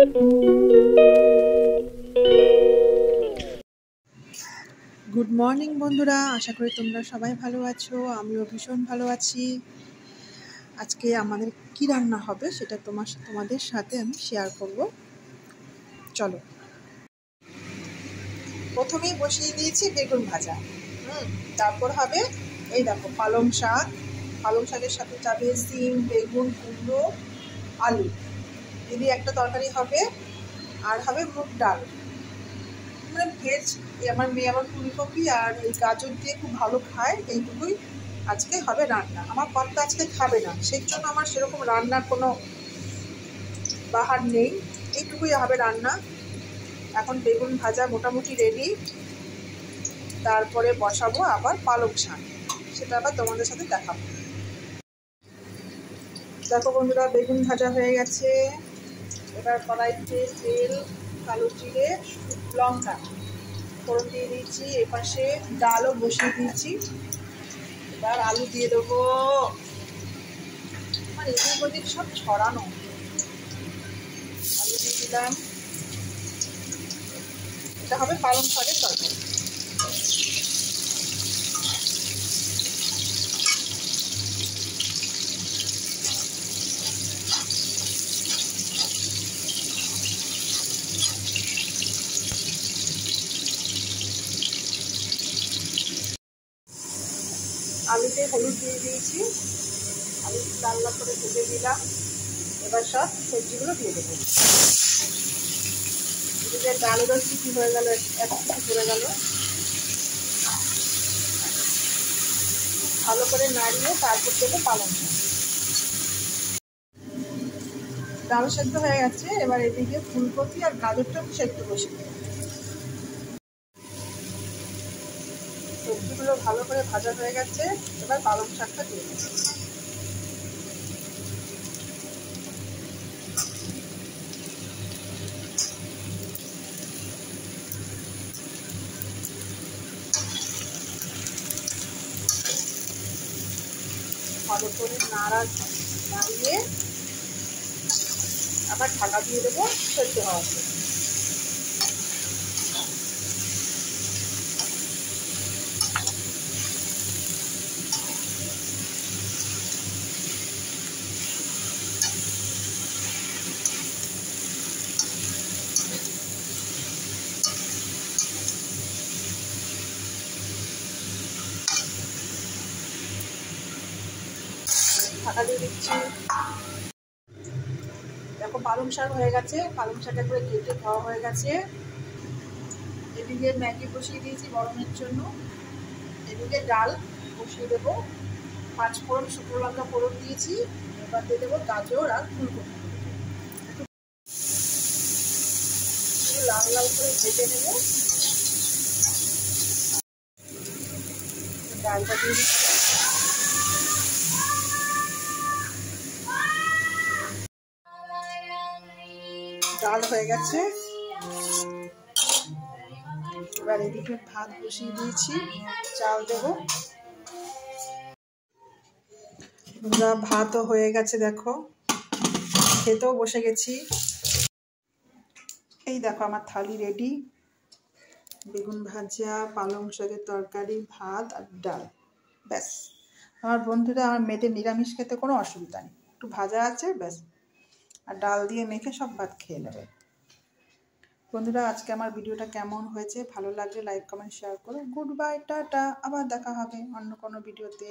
Good morning বন্ধুরা, আশা করি তোমরা সবাই ভালো আছো। আমিও ভীষণ ভালো আছি। আজকে আমাদের কি রান্না হবে সেটা তোমাদের সাথে আমি শেয়ার করব। চলো, প্রথমেই বসিয়ে দিয়েছি বেগুন ভাজা। তারপর হবে এই দেখো পালং শাক। পালং শাকের সাথে যাবে সিম, বেগুন, কুমড়ো, আলু যদি একটা তরকারি হবে, আর হবে মুগ ডাল, মানে ভেজ। আমার মেয়ে আবার ফুলকপি আর এই গাজর দিয়ে খুব ভালো খায়, এইটুকুই আজকে হবে রান্না। আমার কর্তা আজকে খাবে না, সেই জন্য আমার সেরকম রান্নার কোনো বাহার নেই, এইটুকুই হবে রান্না। এখন বেগুন ভাজা মোটামুটি রেডি, তারপরে বসাবো আবার পালং শাক, সেটা আবার তোমাদের সাথে দেখাবো। দেখো বন্ধুরা, বেগুন ভাজা হয়ে গেছে। এবার কড়াইতে তেল, কালো জিরে, লঙ্কা ফোড়ন দিয়ে দিয়েছি। এপাশে ডালও বসিয়ে দিয়েছি। এবার আলু দিয়ে দেবো। আমার এদিক ওদিক সব ছড়ানো। আলু দিয়ে দিলাম। এটা হবে পালং শাকের তরকারি। আলুতে হলুদ দিয়ে দিয়েছি, আলু লাল লাল করে ভেজে দিলাম। এবার সব সবজিগুলো দিয়ে দেবো। এদিকে ডালেরও সিটি হয়ে গেল, এক সিটি পড়ে গেল। ভালো করে নাড়িয়ে তারপর দেবো পালং শাক। ডাল সেদ্ধ হয়ে গেছে। এবার এদিকে ফুলকপি আর গাজরটা সেদ্ধ বসে দেবো। সবজিগুলো ভালো করে ভাজা হয়ে গেছে। এবার পালং শাকটা দিয়ে দেবো। ভালো করে নাড়িয়ে আবার ঢাকা দিয়ে দেবো সেদ্ধ হওয়ার জন্য। ঢাকা দিয়ে দিচ্ছি। দেখো পালং শাক হয়ে গেছে, পালং শাক করে কেটে খাওয়া হয়ে গেছে। এদিকে ম্যাগি বসিয়ে দিয়েছি গরমের জন্য। এদিকে ডাল বসিয়ে দেবো। 5 ফোড়ন, শুকনো লঙ্কা ফোড়ন দিয়েছি। এবার দিয়ে দেবো গাজর আর ফুলকপি। লাল লাল করে ভেজে নেবো। ডালটা দিয়ে দিচ্ছি। ডাল হয়ে গেছে। এবার এদিকে ভাত বসিয়ে দিয়েছি, চাল দেবো। ভাতও হয়ে গেছে, দেখো খেতেও বসে গেছি। এই দেখো আমার থালি রেডি। বেগুন ভাজা, পালং শাকের তরকারি, ভাত আর ডাল, ব্যাস। আমার বন্ধুরা, আমার মেয়েদের নিরামিষ খেতে কোনো অসুবিধা নেই, একটু ভাজা আছে ব্যাস, আর ডাল দিয়ে মেখে সব ভাত খেয়ে নেবে। বন্ধুরা, আজকে আমার ভিডিওটা কেমন হয়েছে, ভালো লাগলে লাইক, কমেন্ট, শেয়ার করো। Good bye, tata. আবার দেখা হবে অন্য কোনো ভিডিওতে।